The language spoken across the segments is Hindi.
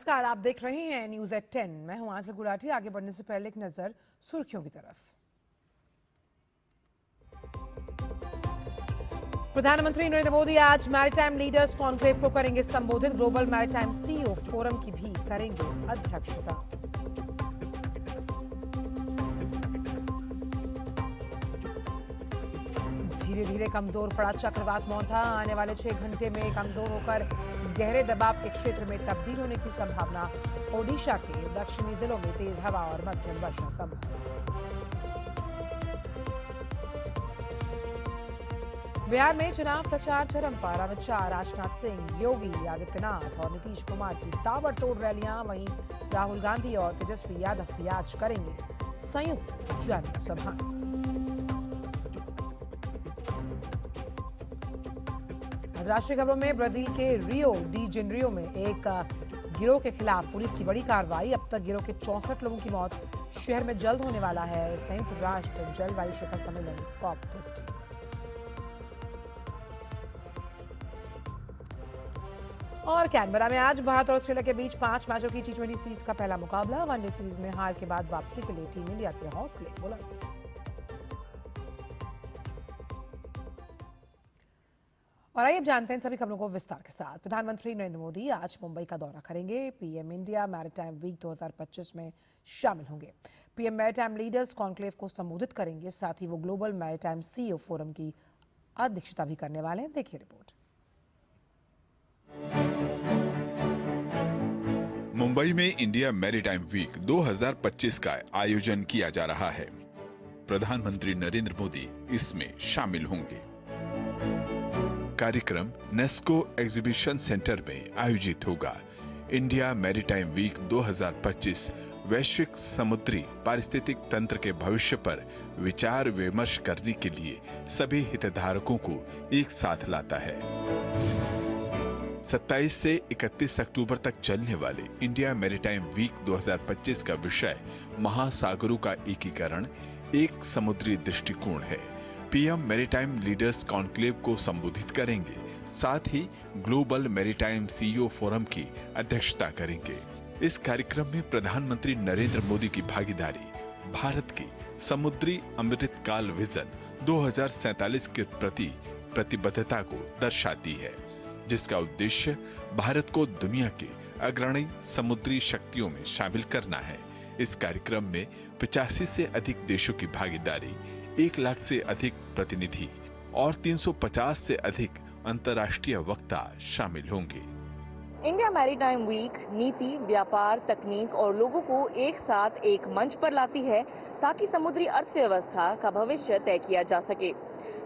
नमस्कार, आप देख रहे हैं न्यूज एट 10। मैं हूं आंचल गुलाटी। आगे बढ़ने से पहले एक नजर सुर्खियों की तरफ। प्रधानमंत्री नरेंद्र मोदी आज मैरीटाइम लीडर्स कॉन्क्लेव को करेंगे संबोधित। ग्लोबल मैरीटाइम सीईओ फोरम की भी करेंगे अध्यक्षता। धीरे धीरे कमजोर पड़ा चक्रवात मोंथा। आने वाले 6 घंटे में कमजोर होकर गहरे दबाव के क्षेत्र में तब्दील होने की संभावना। ओडिशा के दक्षिणी जिलों में तेज हवा और मध्यम वर्षा संभव। बिहार में चुनाव प्रचार चरम पर। अमित शाह, राजनाथ सिंह, योगी आदित्यनाथ और नीतीश कुमार की ताबड़तोड़ रैलियां। वहीं राहुल गांधी और तेजस्वी यादव भी आज करेंगे संयुक्त जनसभा। राष्ट्रीय खबरों में ब्राजील के रियो डी जेनेरियो में एक गिरोह के खिलाफ पुलिस की बड़ी कार्रवाई। अब तक गिरोह के 64 लोगों की मौत। शहर में जल्द होने वाला है संयुक्त राष्ट्र जलवायु शिखर सम्मेलन COP30। और कैनबरा में आज भारत और ऑस्ट्रेलिया के बीच 5 मैचों की T20 सीरीज का पहला मुकाबला। वनडे सीरीज में हार के बाद वापसी के लिए टीम इंडिया के हौसले बुलंद। और आइए अब जानते हैं सभी खबरों को विस्तार के साथ। प्रधानमंत्री नरेंद्र मोदी आज मुंबई का दौरा करेंगे। पीएम इंडिया मैरीटाइम वीक 2025 में शामिल होंगे। पीएम मैरीटाइम लीडर्स कॉन्क्लेव को संबोधित करेंगे। साथ ही वो ग्लोबल मैरीटाइम सीईओ फोरम की अध्यक्षता भी करने वाले हैं। देखिए रिपोर्ट। मुंबई में इंडिया मैरीटाइम वीक 2025 का आयोजन किया जा रहा है। प्रधानमंत्री नरेंद्र मोदी इसमें शामिल होंगे। कार्यक्रम नेस्को एग्जीबिशन सेंटर में आयोजित होगा। इंडिया मैरीटाइम वीक 2025 वैश्विक समुद्री पारिस्थितिक तंत्र के भविष्य पर विचार विमर्श करने के लिए सभी हितधारकों को एक साथ लाता है। 27 से 31 अक्टूबर तक चलने वाले इंडिया मैरीटाइम वीक 2025 का विषय महासागरों का एकीकरण, एक समुद्री दृष्टिकोण है। पीएम मैरीटाइम लीडर्स कॉन्क्लेव को संबोधित करेंगे। साथ ही ग्लोबल मैरीटाइम सीईओ फोरम की अध्यक्षता करेंगे। इस कार्यक्रम में प्रधानमंत्री नरेंद्र मोदी की भागीदारी भारत की समुद्री अमृतकाल विजन 2047 के प्रति प्रतिबद्धता को दर्शाती है, जिसका उद्देश्य भारत को दुनिया के अग्रणी समुद्री शक्तियों में शामिल करना है। इस कार्यक्रम में 85 से अधिक देशों की भागीदारी, 1 लाख से अधिक प्रतिनिधि और 350 से अधिक अंतर्राष्ट्रीय वक्ता शामिल होंगे। इंडिया मैरीटाइम वीक नीति, व्यापार, तकनीक और लोगों को एक साथ एक मंच पर लाती है ताकि समुद्री अर्थव्यवस्था का भविष्य तय किया जा सके।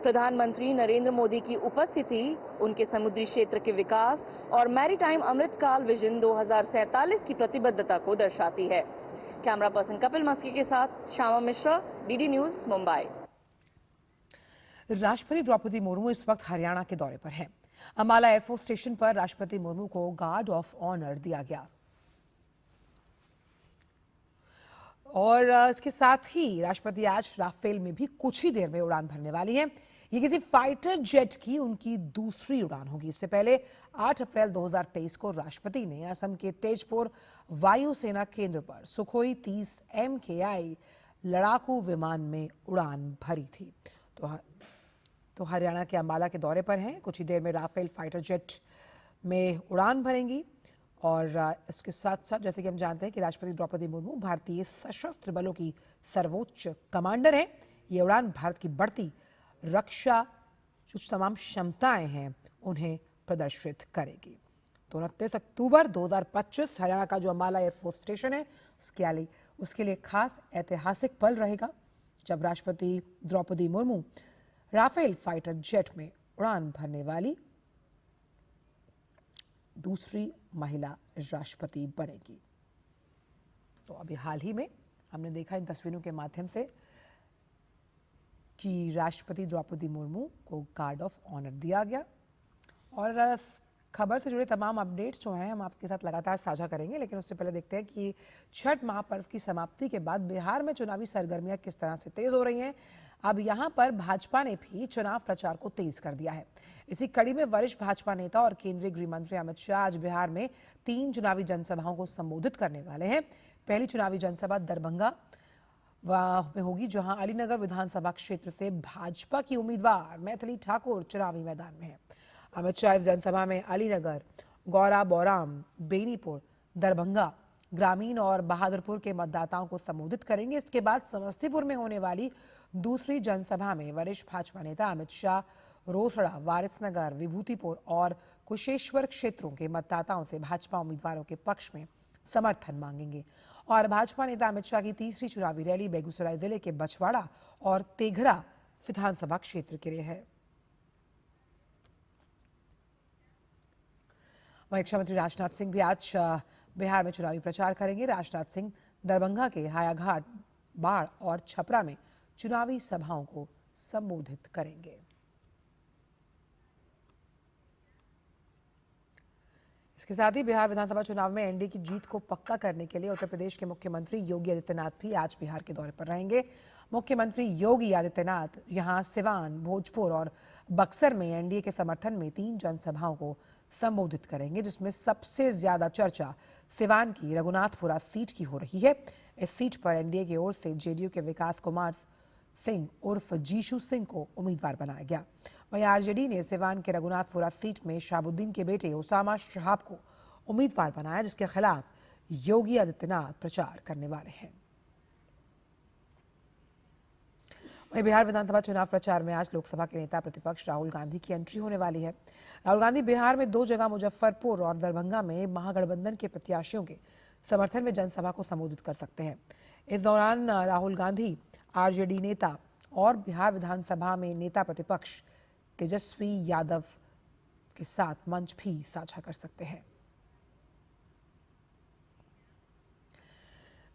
प्रधानमंत्री नरेंद्र मोदी की उपस्थिति उनके समुद्री क्षेत्र के विकास और मैरीटाइम अमृतकाल विजन 2047 की प्रतिबद्धता को दर्शाती है। कैमरा पर्सन कपिल मस्की के साथ श्यामा मिश्रा, डीडी न्यूज, मुंबई। राष्ट्रपति द्रौपदी मुर्मू इस वक्त हरियाणा के दौरे पर हैं। अंबाला एयरफोर्स स्टेशन पर राष्ट्रपति मुर्मू को गार्ड ऑफ ऑनर दिया गया और इसके साथ ही राष्ट्रपति आज राफेल में भी कुछ ही देर में उड़ान भरने वाली हैं। ये किसी फाइटर जेट की उनकी दूसरी उड़ान होगी। इससे पहले 8 अप्रैल 2023 को राष्ट्रपति ने असम के तेजपुर वायुसेना केंद्र पर सुखोई 30 MKI लड़ाकू विमान में उड़ान भरी थी। तो हरियाणा के अंबाला के दौरे पर हैं। कुछ ही देर में राफेल फाइटर जेट में उड़ान भरेंगी। और इसके साथ साथ जैसे कि हम जानते हैं कि राष्ट्रपति द्रौपदी मुर्मू भारतीय सशस्त्र बलों की सर्वोच्च कमांडर हैं। ये उड़ान भारत की बढ़ती रक्षा जो तमाम क्षमताएं हैं उन्हें प्रदर्शित करेगी। तो 29 अक्टूबर 2025 हरियाणा का जो अंबाला एयरफोर्स स्टेशन है उसके लिए खास ऐतिहासिक पल रहेगा, जब राष्ट्रपति Droupadi Murmu Rafale fighter jet में उड़ान भरने वाली दूसरी महिला राष्ट्रपति बनेगी। तो अभी हाल ही में हमने देखा इन तस्वीरों के माध्यम से कि राष्ट्रपति द्रौपदी मुर्मू को गार्ड ऑफ ऑनर दिया गया और खबर से जुड़े तमाम अपडेट्स जो हैं हम आपके साथ लगातार साझा करेंगे, लेकिन उससे पहले देखते हैं कि छठ महापर्व की समाप्ति के बाद बिहार में चुनावी सरगर्मियां किस तरह से तेज हो रही हैं। अब यहां पर भाजपा ने भी चुनाव प्रचार को तेज कर दिया है। इसी कड़ी में वरिष्ठ भाजपा नेता और केंद्रीय गृह मंत्री अमित शाह आज बिहार में 3 चुनावी जनसभाओं को संबोधित करने वाले हैं। पहली चुनावी जनसभा दरभंगा में होगी, जहां अलीनगर विधानसभा क्षेत्र से भाजपा की उम्मीदवार मैथिली ठाकुर चुनावी मैदान में है। अमित शाह इस जनसभा में अलीनगर, गौरा बौराम, बेनीपुर, दरभंगा ग्रामीण और बहादुरपुर के मतदाताओं को संबोधित करेंगे। इसके बाद समस्तीपुर में होने वाली दूसरी जनसभा में वरिष्ठ भाजपा नेता अमित शाह रोसड़ा, वारिसनगर, विभूतिपुर और कुशेश्वर क्षेत्रों के मतदाताओं से भाजपा उम्मीदवारों के पक्ष में समर्थन मांगेंगे। और भाजपा नेता अमित शाह की तीसरी चुनावी रैली बेगूसराय जिले के बछवाड़ा और तेघरा विधानसभा क्षेत्र के लिए है। वहीं रक्षा मंत्री राजनाथ सिंह भी आज बिहार में चुनावी प्रचार करेंगे। राजनाथ सिंह दरभंगा के हायाघाट, बाढ़ और छपरा में चुनावी सभाओं को संबोधित करेंगे। इसके साथ ही बिहार विधानसभा चुनाव में एनडीए की जीत को पक्का करने के लिए उत्तर प्रदेश के मुख्यमंत्री योगी आदित्यनाथ भी आज बिहार के दौरे पर रहेंगे। मुख्यमंत्री योगी आदित्यनाथ यहां सिवान, भोजपुर और बक्सर में एनडीए के समर्थन में 3 जनसभाओं को संबोधित करेंगे, जिसमें सबसे ज्यादा चर्चा सिवान की रघुनाथपुरा सीट की हो रही है। इस सीट पर एनडीए की ओर से जेडीयू के विकास कुमार सिंह उर्फ जीशु सिंह को उम्मीदवार बनाया गया। वहीं आरजेडी ने सिवान के रघुनाथपुरा सीट में शहाबुद्दीन के बेटे ओसामा शहाब को उम्मीदवार बनाया, जिसके खिलाफ योगी आदित्यनाथ प्रचार करने वाले हैं। वहीं बिहार विधानसभा चुनाव प्रचार में आज लोकसभा के नेता प्रतिपक्ष राहुल गांधी की एंट्री होने वाली है। राहुल गांधी बिहार में 2 जगह मुजफ्फरपुर और दरभंगा में महागठबंधन के प्रत्याशियों के समर्थन में जनसभा को संबोधित कर सकते हैं। इस दौरान राहुल गांधी आरजेडी नेता और बिहार विधानसभा में नेता प्रतिपक्ष तेजस्वी यादव के साथ मंच भी साझा कर सकते हैं।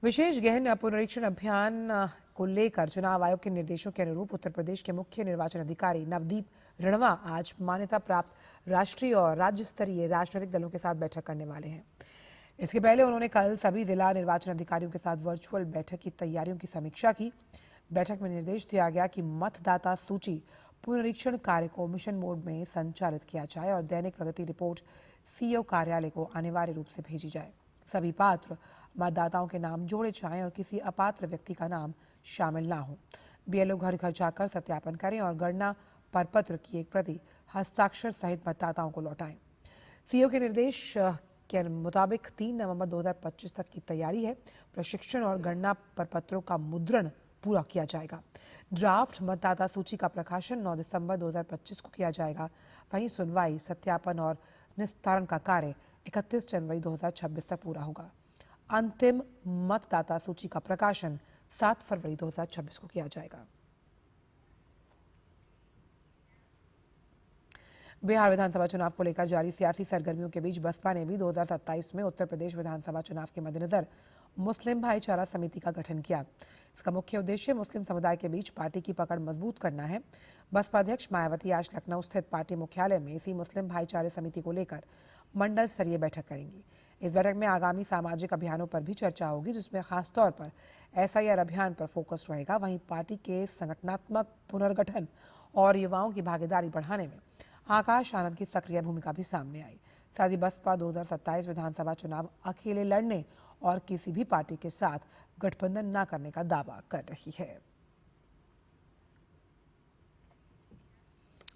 विशेष गहन पुनरीक्षण अभियान को लेकर चुनाव आयोग के निर्देशों के अनुरूप उत्तर प्रदेश के मुख्य निर्वाचन अधिकारी नवदीप रणवा आज मान्यता प्राप्त राष्ट्रीय और राज्य स्तरीय राजनीतिक दलों के साथ बैठक करने वाले हैं। इसके पहले उन्होंने कल सभी जिला निर्वाचन अधिकारियों के साथ वर्चुअल बैठक की तैयारियों की समीक्षा की। बैठक में निर्देश दिया गया कि मतदाता सूची पुनरीक्षण कार्य को मिशन मोड में संचालित किया जाए और दैनिक प्रगति रिपोर्ट सीईओ कार्यालय को अनिवार्य रूप से भेजी जाए। सभी पात्र मतदाताओं के नाम जोड़े जाएं और किसी अपात्र व्यक्ति का नाम शामिल ना हो। बीएलओ घर घर जाकर सत्यापन करें और गणना प्रपत्र की एक प्रति हस्ताक्षर सहित मतदाताओं को लौटाएं। सीईओ के निर्देश के मुताबिक 3 नवंबर 2025 तक की तैयारी है। प्रशिक्षण और गणना प्रपत्रों का मुद्रण पूरा किया जाएगा। ड्राफ्ट मतदाता सूची का प्रकाशन 9 दिसंबर 2025 को किया जाएगा। वहीं सुनवाई, सत्यापन और निस्तारण का कार्य 31 जनवरी 2026 तक पूरा होगा। अंतिम मतदाता सूची का प्रकाशन 7 फरवरी 2026 को किया जाएगा। बिहार विधानसभा चुनाव को लेकर जारी सियासी सरगर्मियों के बीच बसपा ने भी 2027 में उत्तर प्रदेश विधानसभा चुनाव के मद्देनजर मुस्लिम भाईचारा समिति का गठन किया। इसका मुख्य उद्देश्य मुस्लिम समुदाय के बीच पार्टी की पकड़ मजबूत करना है। बसपा अध्यक्ष मायावती आज लखनऊ स्थित पार्टी मुख्यालय में इसी मुस्लिम भाईचारे समिति को लेकर मंडल स्तरीय बैठक करेंगी। इस बैठक में आगामी सामाजिक अभियानों पर भी चर्चा होगी, जिसमें खासतौर पर एसआईआर अभियान पर फोकस रहेगा। वहीं पार्टी के संगठनात्मक पुनर्गठन और युवाओं की भागीदारी बढ़ाने में आकाश आनंद की सक्रिय भूमिका भी सामने आई। साथ ही बसपा 2027 विधानसभा चुनाव अकेले लड़ने और किसी भी पार्टी के साथ गठबंधन न करने का दावा कर रही है।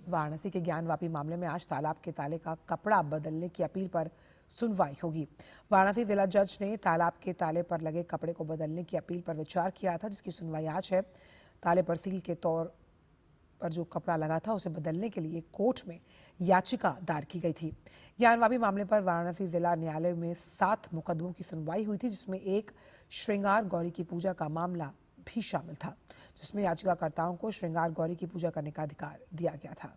वाराणसी के ज्ञानवापी मामले में आज तालाब के ताले का कपड़ा बदलने की अपील पर सुनवाई होगी। वाराणसी जिला जज ने तालाब के ताले पर लगे कपड़े को बदलने की अपील पर विचार किया था, जिसकी सुनवाई आज है। ताले पर सील के तौर पर जो कपड़ा लगा था उसे बदलने के लिए कोर्ट में याचिका दायर की गई थी। ज्ञानवापी मामले पर वाराणसी जिला न्यायालय में 7 मुकदमों की सुनवाई हुई थी, जिसमें एक श्रृंगार गौरी की पूजा का मामला भी शामिल था, जिसमें याचिकाकर्ताओं को श्रृंगार गौरी की पूजा करने का अधिकार दिया गया था।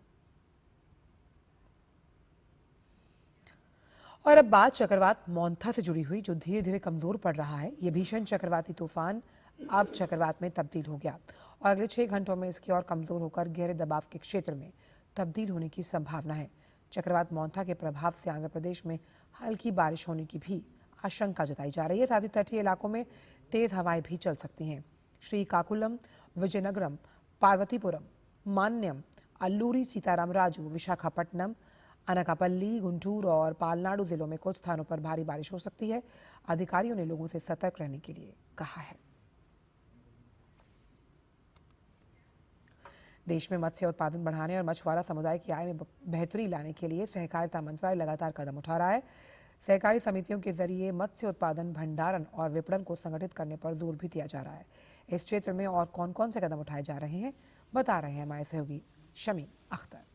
और अब बात चक्रवात मोंथा से जुड़ी हुई, जो धीरे धीरे कमजोर पड़ रहा है। ये भीषण चक्रवाती तूफान अब चक्रवात में तब्दील हो गया और अगले 6 घंटों में इसकी और कमजोर होकर गहरे दबाव के क्षेत्र में तब्दील होने की संभावना है। चक्रवात मोंथा के प्रभाव से आंध्र प्रदेश में हल्की बारिश होने की भी आशंका जताई जा रही है। साथ ही तटीय इलाकों में तेज हवाएं भी चल सकती हैं। श्रीकाकुलम, विजयनगरम, पार्वतीपुरम, मान्यम, अल्लूरी सीतारामराजू, विशाखापट्टनम, अनकापल्ली, गुंटूर और पालनाडु जिलों में कुछ स्थानों पर भारी बारिश हो सकती है। अधिकारियों ने लोगों से सतर्क रहने के लिए कहा है। देश में मत्स्य उत्पादन बढ़ाने और मछुआरा समुदाय की आय में बेहतरी लाने के लिए सहकारिता मंत्रालय लगातार कदम उठा रहा है। सहकारी समितियों के जरिए मत्स्य उत्पादन, भंडारण और विपणन को संगठित करने पर जोर भी दिया जा रहा है। इस क्षेत्र में और कौन कौन से कदम उठाए जा रहे हैं, बता रहे हैं हमारे सहयोगी शमी अख्तर।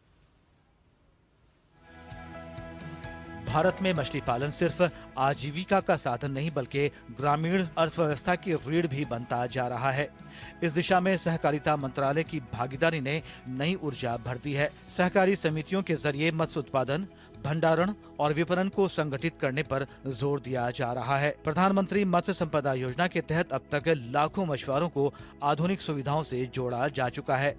भारत में मछली पालन सिर्फ आजीविका का साधन नहीं बल्कि ग्रामीण अर्थव्यवस्था की रीढ़ भी बनता जा रहा है। इस दिशा में सहकारिता मंत्रालय की भागीदारी ने नई ऊर्जा भर दी है। सहकारी समितियों के जरिए मत्स्य उत्पादन, भंडारण और विपणन को संगठित करने पर जोर दिया जा रहा है। प्रधानमंत्री मत्स्य संपदा योजना के तहत अब तक लाखों मछुआरों को आधुनिक सुविधाओं से जोड़ा जा चुका है।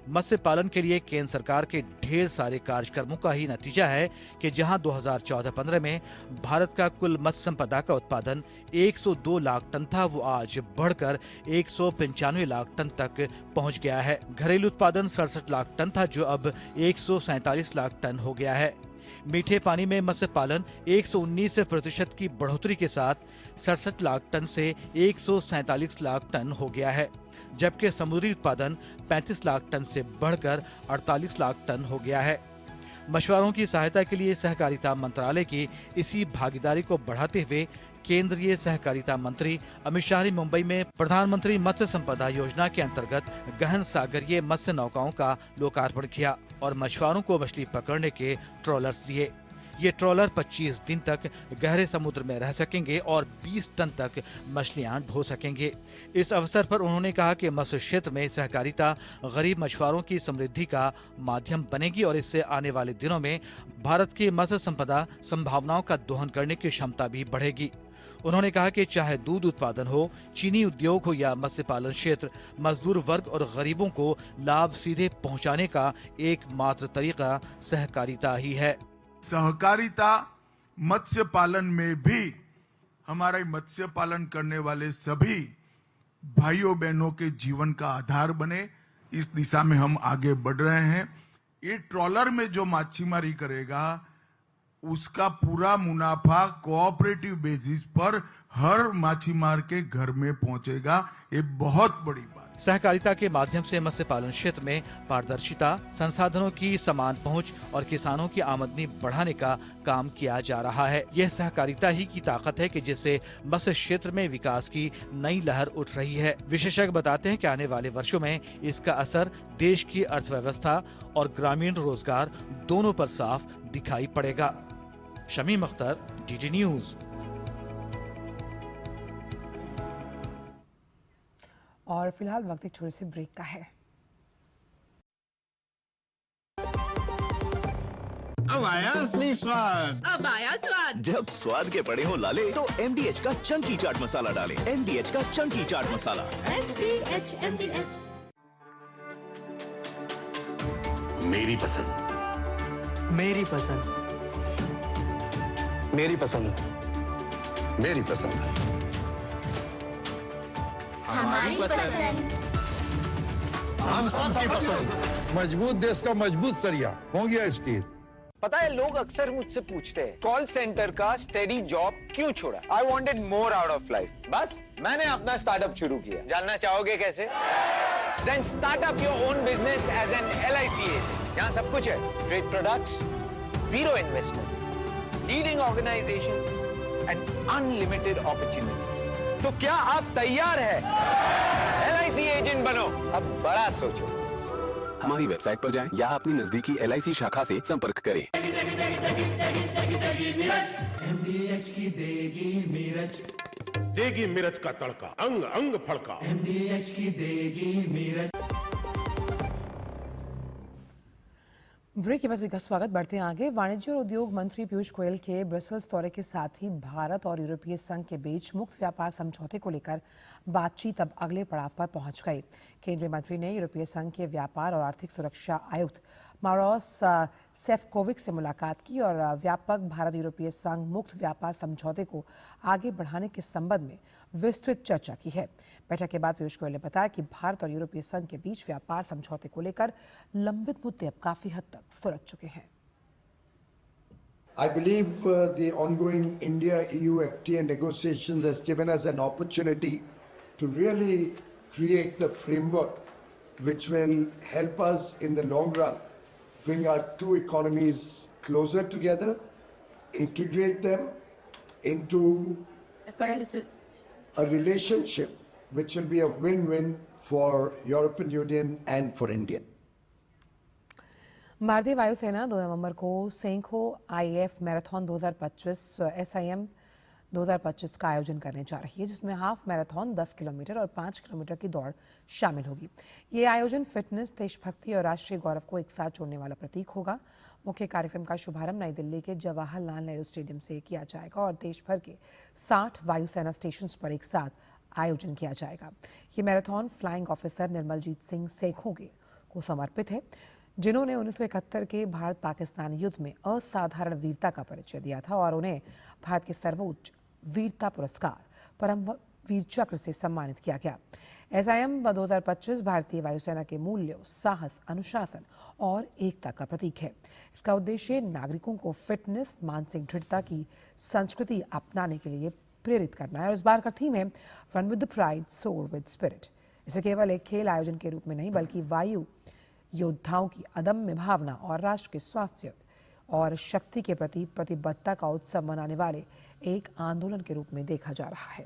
मत्स्य पालन के लिए केंद्र सरकार के ढेर सारे कार्यक्रमों का ही नतीजा है कि जहां 2014-15 में भारत का कुल मत्स्य संपदा का उत्पादन 102 लाख टन था, वो आज बढ़कर 195 लाख टन तक पहुंच गया है। घरेलू उत्पादन 67 लाख टन था, जो अब 147 लाख टन हो गया है। मीठे पानी में मत्स्य पालन 119% की बढ़ोतरी के साथ 67 लाख टन से 147 लाख टन हो गया है, जबकि समुद्री उत्पादन 35 लाख टन से बढ़कर 48 लाख टन हो गया है। मछुआरों की सहायता के लिए सहकारिता मंत्रालय की इसी भागीदारी को बढ़ाते हुए केंद्रीय सहकारिता मंत्री अमित शाह ने मुंबई में प्रधानमंत्री मत्स्य संपदा योजना के अंतर्गत गहन सागरीय मत्स्य नौकाओं का लोकार्पण किया और मछुआरों को मछली पकड़ने के ट्रॉलर्स दिए। ये ट्रॉलर 25 दिन तक गहरे समुद्र में रह सकेंगे और 20 टन तक मछलियां ढो सकेंगे। इस अवसर पर उन्होंने कहा कि मत्स्य क्षेत्र में सहकारिता गरीब मछुआरों की समृद्धि का माध्यम बनेगी और इससे आने वाले दिनों में भारत की मत्स्य संपदा संभावनाओं का दोहन करने की क्षमता भी बढ़ेगी। उन्होंने कहा कि चाहे दूध उत्पादन हो, चीनी उद्योग हो या मत्स्य पालन क्षेत्र, मजदूर वर्ग और गरीबों को लाभ सीधे पहुंचाने का एकमात्र तरीका सहकारिता ही है। सहकारिता मत्स्य पालन में भी हमारे मत्स्य पालन करने वाले सभी भाइयों बहनों के जीवन का आधार बने, इस दिशा में हम आगे बढ़ रहे हैं। ये ट्रॉलर में जो मच्छीमारी करेगा उसका पूरा मुनाफा कोऑपरेटिव बेसिस पर हर मच्छीमार के घर में पहुंचेगा। ये बहुत बड़ी बात। सहकारिता के माध्यम से मत्स्य पालन क्षेत्र में पारदर्शिता, संसाधनों की समान पहुंच और किसानों की आमदनी बढ़ाने का काम किया जा रहा है। यह सहकारिता ही की ताकत है कि जिससे मत्स्य क्षेत्र में विकास की नई लहर उठ रही है। विशेषज्ञ बताते हैं कि आने वाले वर्षों में इसका असर देश की अर्थव्यवस्था और ग्रामीण रोजगार दोनों पर साफ दिखाई पड़ेगा। Shamim Akhtar, DD news. और फिलहाल वक्त एक छोटे से ब्रेक का है। अब आया असली स्वाद। अब आया स्वाद। जब स्वाद के पड़े हो लाले तो MDH का चंकी चाट मसाला डालें। MDH का चंकी चाट मसाला। MDH। मेरी पसंद। मेरी पसंद। मेरी पसंद। मेरी पसंद। हमारी पसंद। हम सबकी पसंद। मजबूत देश का मजबूत सरिया हो गया स्टील। पता है, लोग अक्सर मुझसे पूछते हैं कॉल सेंटर का स्टेडी जॉब क्यों छोड़ा। I wanted more out of life. बस मैंने अपना स्टार्टअप शुरू किया। जानना चाहोगे कैसे? Then start up your own business as an LIC agent. यहाँ सब कुछ है, great products, zero investment, leading organisation and unlimited opportunities. तो क्या आप तैयार हैं? LIC एजेंट बनो, अब बड़ा सोचो। हमारी वेबसाइट पर जाएं या अपनी नजदीकी LIC शाखा से संपर्क करें। MDH की देगी मिर्च। देगी मिर्च का तड़का, अंग अंग फड़का। MDH की देगी मिर्च। ब्रेक के बाद का स्वागत। बढ़ते हैं आगे। वाणिज्य और उद्योग मंत्री पीयूष गोयल के ब्रसेल्स दौरे के साथ ही भारत और यूरोपीय संघ के बीच मुक्त व्यापार समझौते को लेकर बातचीत अब अगले पड़ाव पर पहुंच गई। केंद्रीय मंत्री ने यूरोपीय संघ के व्यापार और आर्थिक सुरक्षा आयुक्त मारोस सेफकोविक से मुलाकात की और व्यापक भारत यूरोपीय संघ मुक्त व्यापार समझौते को आगे बढ़ाने के संबंध में विस्तृत चर्चा की है। बैठक के बाद पीयूष गोयल ने बताया कि भारत और यूरोपीय संघ के बीच व्यापार समझौते को लेकर लंबित मुद्दे अब काफी हद तक सुलझ चुके हैं। I believe the ongoing India-EU FTA negotiations has given us an opportunity to really create the framework which will help us in the long run bring our two economies closer together, integrate them into a relationship which will be a win-win for European Union and for India. भारतीय वायुसेना 2 नवंबर को सेंखो आईएफ मैराथन 2025 SIM 2025 का आयोजन करने जा रही है, जिसमें हाफ मैराथन 10 किलोमीटर और 5 किलोमीटर की दौड़ शामिल होगी। ये आयोजन फिटनेस, देशभक्ति और राष्ट्रीय गौरव को एक साथ जोड़ने वाला प्रतीक होगा। मुख्य कार्यक्रम का शुभारंभ नई दिल्ली के जवाहरलाल नेहरू स्टेडियम से किया जाएगा और देश भर के 60 वायुसेना स्टेशन पर एक साथ आयोजन किया जाएगा। ये marathon flying officer Nirmaljit Singh Sekhon को समर्पित है, जिन्होंने 1971 के भारत पाकिस्तान युद्ध में असाधारण वीरता का परिचय दिया था और उन्हें भारत के सर्वोच्च वीरता पुरस्कार परमवीर चक्र से सम्मानित किया गया। SIM 2025 भारतीय वायुसेना के मूल्यों, साहस, अनुशासन और एकता का प्रतीक है। इसका उद्देश्य नागरिकों को फिटनेस, मानसिक दृढ़ता की संस्कृति अपनाने के लिए प्रेरित करना है और इस बार का थीम है रन विद द प्राइड, सोर विद स्पिरिट। इसे केवल एक खेल आयोजन के रूप में नहीं बल्कि वायु योद्धाओं की अदम्य भावना और राष्ट्र के स्वास्थ्य और शक्ति के प्रति प्रतिबद्धता का उत्सव मनाने वाले एक आंदोलन के रूप में देखा जा रहा है।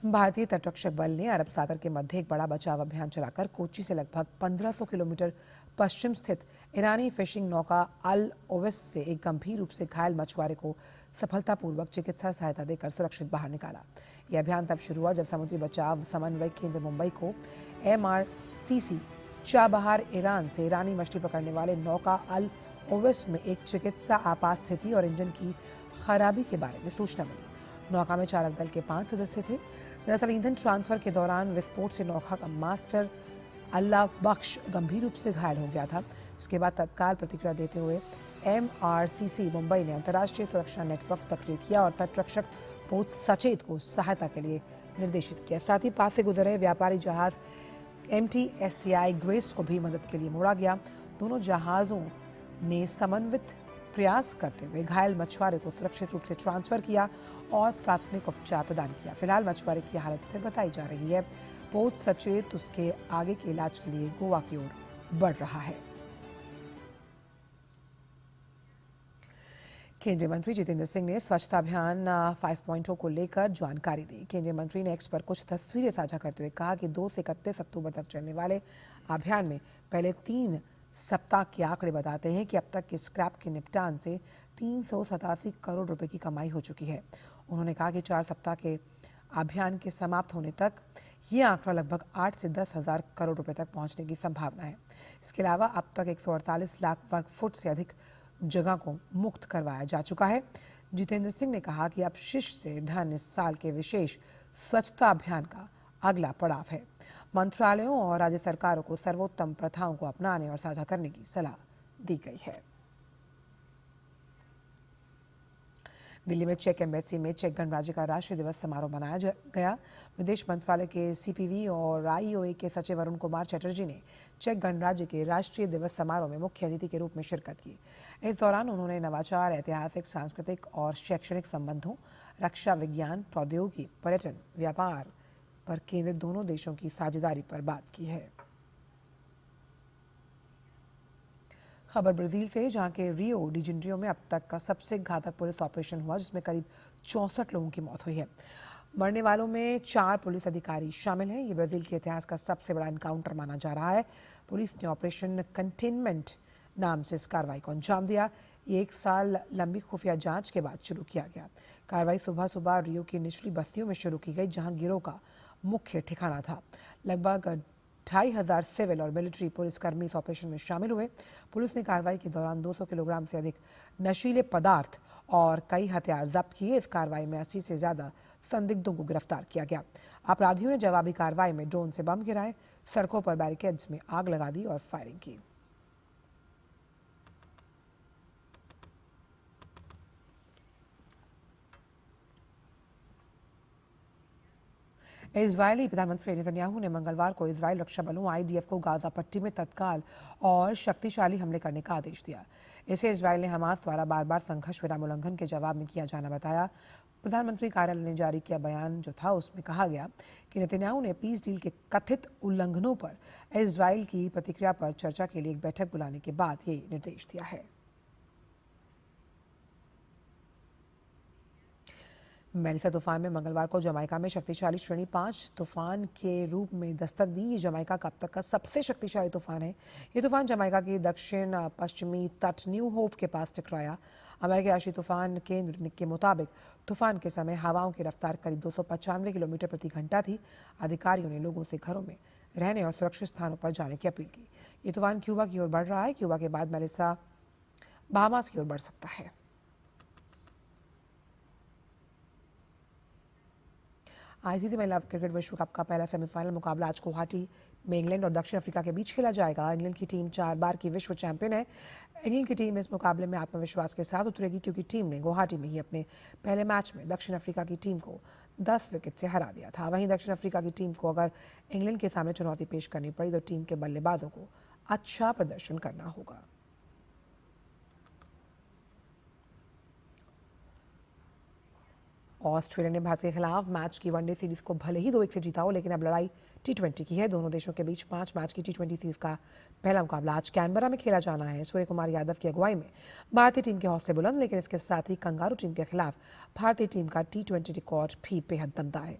भारतीय तटरक्षक बल ने अरब सागर के मध्य एक बड़ा बचाव अभियान चलाकर कोच्चि से लगभग 1500 किलोमीटर पश्चिम स्थित ईरानी फिशिंग नौका अल ओवेस से एक गंभीर रूप से घायल मछुआरे को सफलतापूर्वक चिकित्सा सहायता देकर सुरक्षित बाहर निकाला। यह अभियान तब शुरू हुआ जब समुद्री बचाव समन्वय केंद्र मुंबई को MRCC चाबहार ईरान से ईरानी मछली पकड़ने वाले नौका अल ओवेस में एक चिकित्सा आपात स्थिति और इंजन की खराबी के बारे में सूचना मिली। नौका में चालक दल के 5 सदस्य थे। दरअसल ईंधन ट्रांसफर के दौरान विस्फोट से नौका का मास्टर अल्लाह बख्श गंभीर रूप से घायल हो गया था, जिसके बाद तत्काल प्रतिक्रिया देते हुए MRCC मुंबई ने अंतर्राष्ट्रीय सुरक्षा नेटवर्क सक्रिय किया और तटरक्षक पोत सचेत को सहायता के लिए निर्देशित किया। साथ ही पास से गुजरे व्यापारी जहाज MT STI ग्रेस को भी मदद के लिए मोड़ा गया। दोनों जहाज़ों ने समन्वित प्रयास करते हुए घायल मछुआरे को सुरक्षित रूप से ट्रांसफर किया और प्राथमिक उपचार प्रदान किया। फिलहाल मछुआरे की हालत स्थिर बताई जा रही है। पोत सचेत उसके आगे के इलाज के लिए गोवा की ओर बढ़ रहा है। केंद्रीय मंत्री जितेंद्र सिंह ने स्वच्छता अभियान 5.0 को लेकर जानकारी दी। केंद्रीय मंत्री ने एक्स पर कुछ तस्वीरें साझा करते हुए कहा कि 2 से 31 अक्टूबर तक चलने वाले अभियान में पहले 3 सप्ताह के आंकड़े बताते हैं कि अब तक के स्क्रैप के निपटान से 387 करोड़ रुपए की कमाई हो चुकी है। उन्होंने कहा कि 4 सप्ताह के अभियान के समाप्त होने तक ये आंकड़ा लगभग 8 से 10 हज़ार करोड़ रुपए तक पहुंचने की संभावना है। इसके अलावा अब तक 148 लाख वर्ग फुट से अधिक जगह को मुक्त करवाया जा चुका है। जितेंद्र सिंह ने कहा कि अब शिष्य से धन इस साल के विशेष स्वच्छता अभियान का अगला पड़ाव है। मंत्रालयों और राज्य सरकारों को सर्वोत्तम प्रथाओं को अपनाने और साझा करने की सलाह दी गई है। दिल्ली में चेक एम्बेसी में चेक गणराज्य का राष्ट्रीय दिवस समारोह मनाया गया। विदेश मंत्रालय के CPV और IOA के सचिव अरुण कुमार चटर्जी ने चेक गणराज्य के राष्ट्रीय दिवस समारोह में मुख्य अतिथि के रूप में शिरकत की। इस दौरान उन्होंने नवाचार, ऐतिहासिक, सांस्कृतिक और शैक्षणिक संबंधों, रक्षा विज्ञान, प्रौद्योगिकी, पर्यटन, व्यापार पर केंद्रित दोनों देशों की साझेदारी पर बात की है। खबर ब्राजील से, जहां के रियो डी जेनेरियो में अब तक का सबसे घातक पुलिस ऑपरेशन हुआ, जिसमें करीब 64 लोगों की मौत हुई है। मरने वालों में 4 पुलिस अधिकारी शामिल हैं। ये ब्राजील के इतिहास का सबसे बड़ा एनकाउंटर माना जा रहा है। पुलिस ने ऑपरेशन कंटेनमेंट नाम से इस कार्रवाई को अंजाम दिया। ये 1 साल लंबी खुफिया जांच के बाद शुरू किया गया। कार्रवाई सुबह सुबह रियो की निचली बस्तियों में शुरू की गई, जहां गिरोह का मुख्य ठिकाना था। लगभग 25,000 सिविल और मिलिट्री पुलिसकर्मी इस ऑपरेशन में शामिल हुए। पुलिस ने कार्रवाई के दौरान 200 किलोग्राम से अधिक नशीले पदार्थ और कई हथियार जब्त किए। इस कार्रवाई में 80 से ज्यादा संदिग्धों को गिरफ्तार किया गया। अपराधियों ने जवाबी कार्रवाई में ड्रोन से बम गिराए, सड़कों पर बैरिकेड्स में आग लगा दी और फायरिंग की। इजरायली प्रधानमंत्री नेतन्याहू ने मंगलवार को इजरायल रक्षा बलों IDF को गाजा पट्टी में तत्काल और शक्तिशाली हमले करने का आदेश दिया। इसे इजरायल ने हमास द्वारा बार बार संघर्ष विराम उल्लंघन के जवाब में किया जाना बताया। प्रधानमंत्री कार्यालय ने जारी किया बयान जो था उसमें कहा गया कि नेतन्याहू ने पीस डील के कथित उल्लंघनों पर इजरायल की प्रतिक्रिया पर चर्चा के लिए एक बैठक बुलाने के बाद ये निर्देश दिया है। मेलिसा तूफान में मंगलवार को जमाइका में शक्तिशाली श्रेणी 5 तूफान के रूप में दस्तक दी। ये जमाइका का अब तक का सबसे शक्तिशाली तूफान है। ये तूफान जमाइका के दक्षिण पश्चिमी तट न्यू होप के पास टकराया। अमेरिकी राष्ट्रीय तूफान केंद्र के मुताबिक तूफान के समय हवाओं की रफ्तार करीब 295 किलोमीटर प्रति घंटा थी। अधिकारियों ने लोगों से घरों में रहने और सुरक्षित स्थानों पर जाने की अपील की। ये तूफान क्यूबा की ओर बढ़ रहा है। क्यूबा के बाद मेलिसा बहामास की ओर बढ़ सकता है। ICC महिला क्रिकेट विश्व कप का पहला सेमीफाइनल मुकाबला आज गुवाहाटी में इंग्लैंड और दक्षिण अफ्रीका के बीच खेला जाएगा। इंग्लैंड की टीम 4 बार की विश्व चैंपियन है। इंग्लैंड की टीम इस मुकाबले में आत्मविश्वास के साथ उतरेगी क्योंकि टीम ने गुवाहाटी में ही अपने पहले मैच में दक्षिण अफ्रीका की टीम को 10 विकेट से हरा दिया था। वहीं दक्षिण अफ्रीका की टीम को अगर इंग्लैंड के सामने चुनौती पेश करनी पड़ी तो टीम के बल्लेबाजों को अच्छा प्रदर्शन करना होगा। ऑस्ट्रेलिया ने भारत के खिलाफ मैच की वनडे सीरीज को भले ही 2-1 से जीता हो, लेकिन अब लड़ाई T20 की है। दोनों देशों के बीच 5 मैच की T20 सीरीज का पहला मुकाबला आज कैनबरा में खेला जाना है। सूर्य कुमार यादव की अगुवाई में भारतीय टीम के हौसले बुलंद, लेकिन इसके साथ ही कंगारू टीम के खिलाफ भारतीय टीम का T20 रिकॉर्ड भी बेहद दमदार है।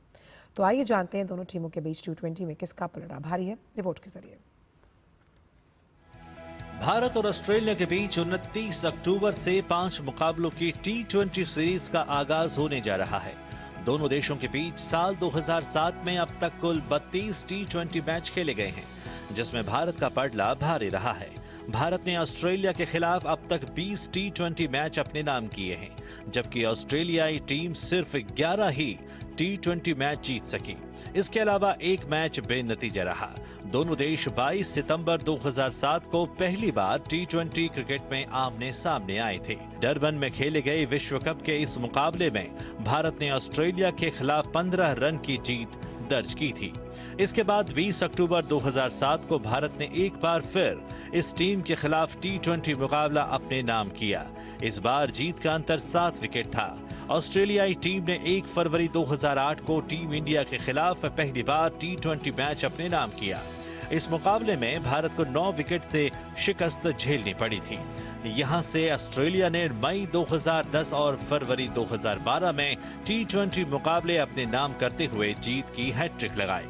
तो आइए जानते हैं दोनों टीमों के बीच T20 में किसका पलड़ा भारी है, रिपोर्ट के जरिए। भारत और ऑस्ट्रेलिया के बीच 29 अक्टूबर से 5 मुकाबलों की T20 सीरीज का आगाज होने जा रहा है। दोनों देशों के बीच साल 2007 में अब तक कुल 32 T20 मैच खेले गए हैं, जिसमें भारत का पलड़ा भारी रहा है। भारत ने ऑस्ट्रेलिया के खिलाफ अब तक 20 T20 मैच अपने नाम किए हैं, जबकि ऑस्ट्रेलियाई टीम सिर्फ 11 ही T20 मैच जीत सकी। इसके अलावा एक मैच बेनतीजा रहा। दोनों देश 22 सितंबर 2007 को पहली बार T20 क्रिकेट में आमने सामने आए थे। डरबन में खेले गए विश्व कप के इस मुकाबले में भारत ने ऑस्ट्रेलिया के खिलाफ 15 रन की जीत दर्ज की थी। इसके बाद 20 अक्टूबर 2007 को भारत ने एक बार फिर इस टीम के खिलाफ T20 मुकाबला अपने नाम किया। इस बार जीत का अंतर 7 विकेट था। ऑस्ट्रेलियाई टीम ने 1 फरवरी 2008 को टीम इंडिया के खिलाफ पहली बार T20 मैच अपने नाम किया। इस मुकाबले में भारत को 9 विकेट से शिकस्त झेलनी पड़ी थी। यहां से ऑस्ट्रेलिया ने मई 2010 और फरवरी 2012 में T20 मुकाबले अपने नाम करते हुए जीत की हैट्रिक लगाई।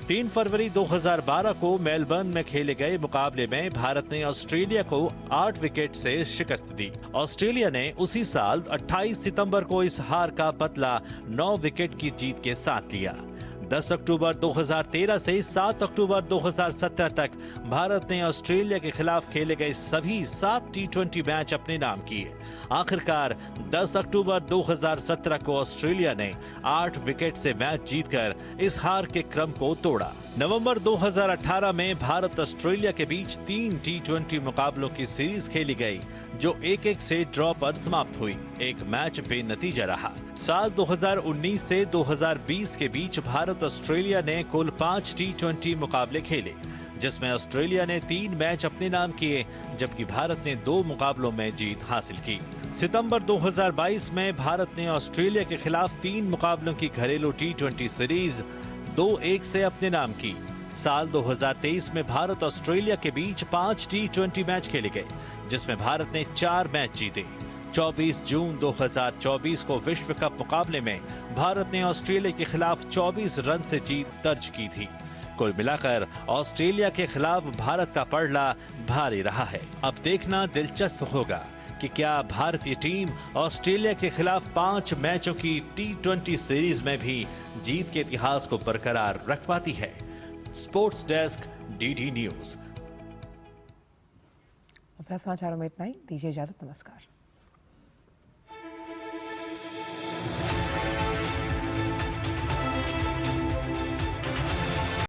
3 फरवरी 2012 को मेलबर्न में खेले गए मुकाबले में भारत ने ऑस्ट्रेलिया को 8 विकेट से शिकस्त दी। ऑस्ट्रेलिया ने उसी साल 28 सितंबर को इस हार का बदला 9 विकेट की जीत के साथ लिया। 10 अक्टूबर 2013 से 7 अक्टूबर 2017 तक भारत ने ऑस्ट्रेलिया के खिलाफ खेले गए सभी 7 T20 मैच अपने नाम किए। आखिरकार 10 अक्टूबर 2017 को ऑस्ट्रेलिया ने 8 विकेट से मैच जीतकर इस हार के क्रम को तोड़ा। नवंबर 2018 में भारत ऑस्ट्रेलिया के बीच 3 T20 मुकाबलों की सीरीज खेली गई, जो 1-1 से ड्रॉ पर समाप्त हुई। एक मैच बेनतीजा रहा। साल 2019 से 2020 के बीच भारत ऑस्ट्रेलिया ने कुल 5 T20 मुकाबले खेले, जिसमें ऑस्ट्रेलिया ने 3 मैच अपने नाम किए, जबकि भारत ने 2 मुकाबलों में जीत हासिल की। सितंबर 2022 में भारत ने ऑस्ट्रेलिया के खिलाफ 3 मुकाबलों की घरेलू T20 सीरीज 2-1 से अपने नाम की। साल 2023 में भारत ऑस्ट्रेलिया के बीच 5 T20 मैच खेले गए, जिसमें भारत ने 4 मैच जीते। 24 जून 2024 को विश्व कप मुकाबले में भारत ने ऑस्ट्रेलिया के खिलाफ 24 रन से जीत दर्ज की थी। कुल मिलाकर ऑस्ट्रेलिया के खिलाफ भारत का पलड़ा भारी रहा है। अब देखना दिलचस्प होगा कि क्या भारतीय टीम ऑस्ट्रेलिया के खिलाफ 5 मैचों की T20 सीरीज में भी जीत के इतिहास को बरकरार रख पाती है। Sports desk, DD news. समाचारों में इतना ही, दीजिए इजाजत, नमस्कार।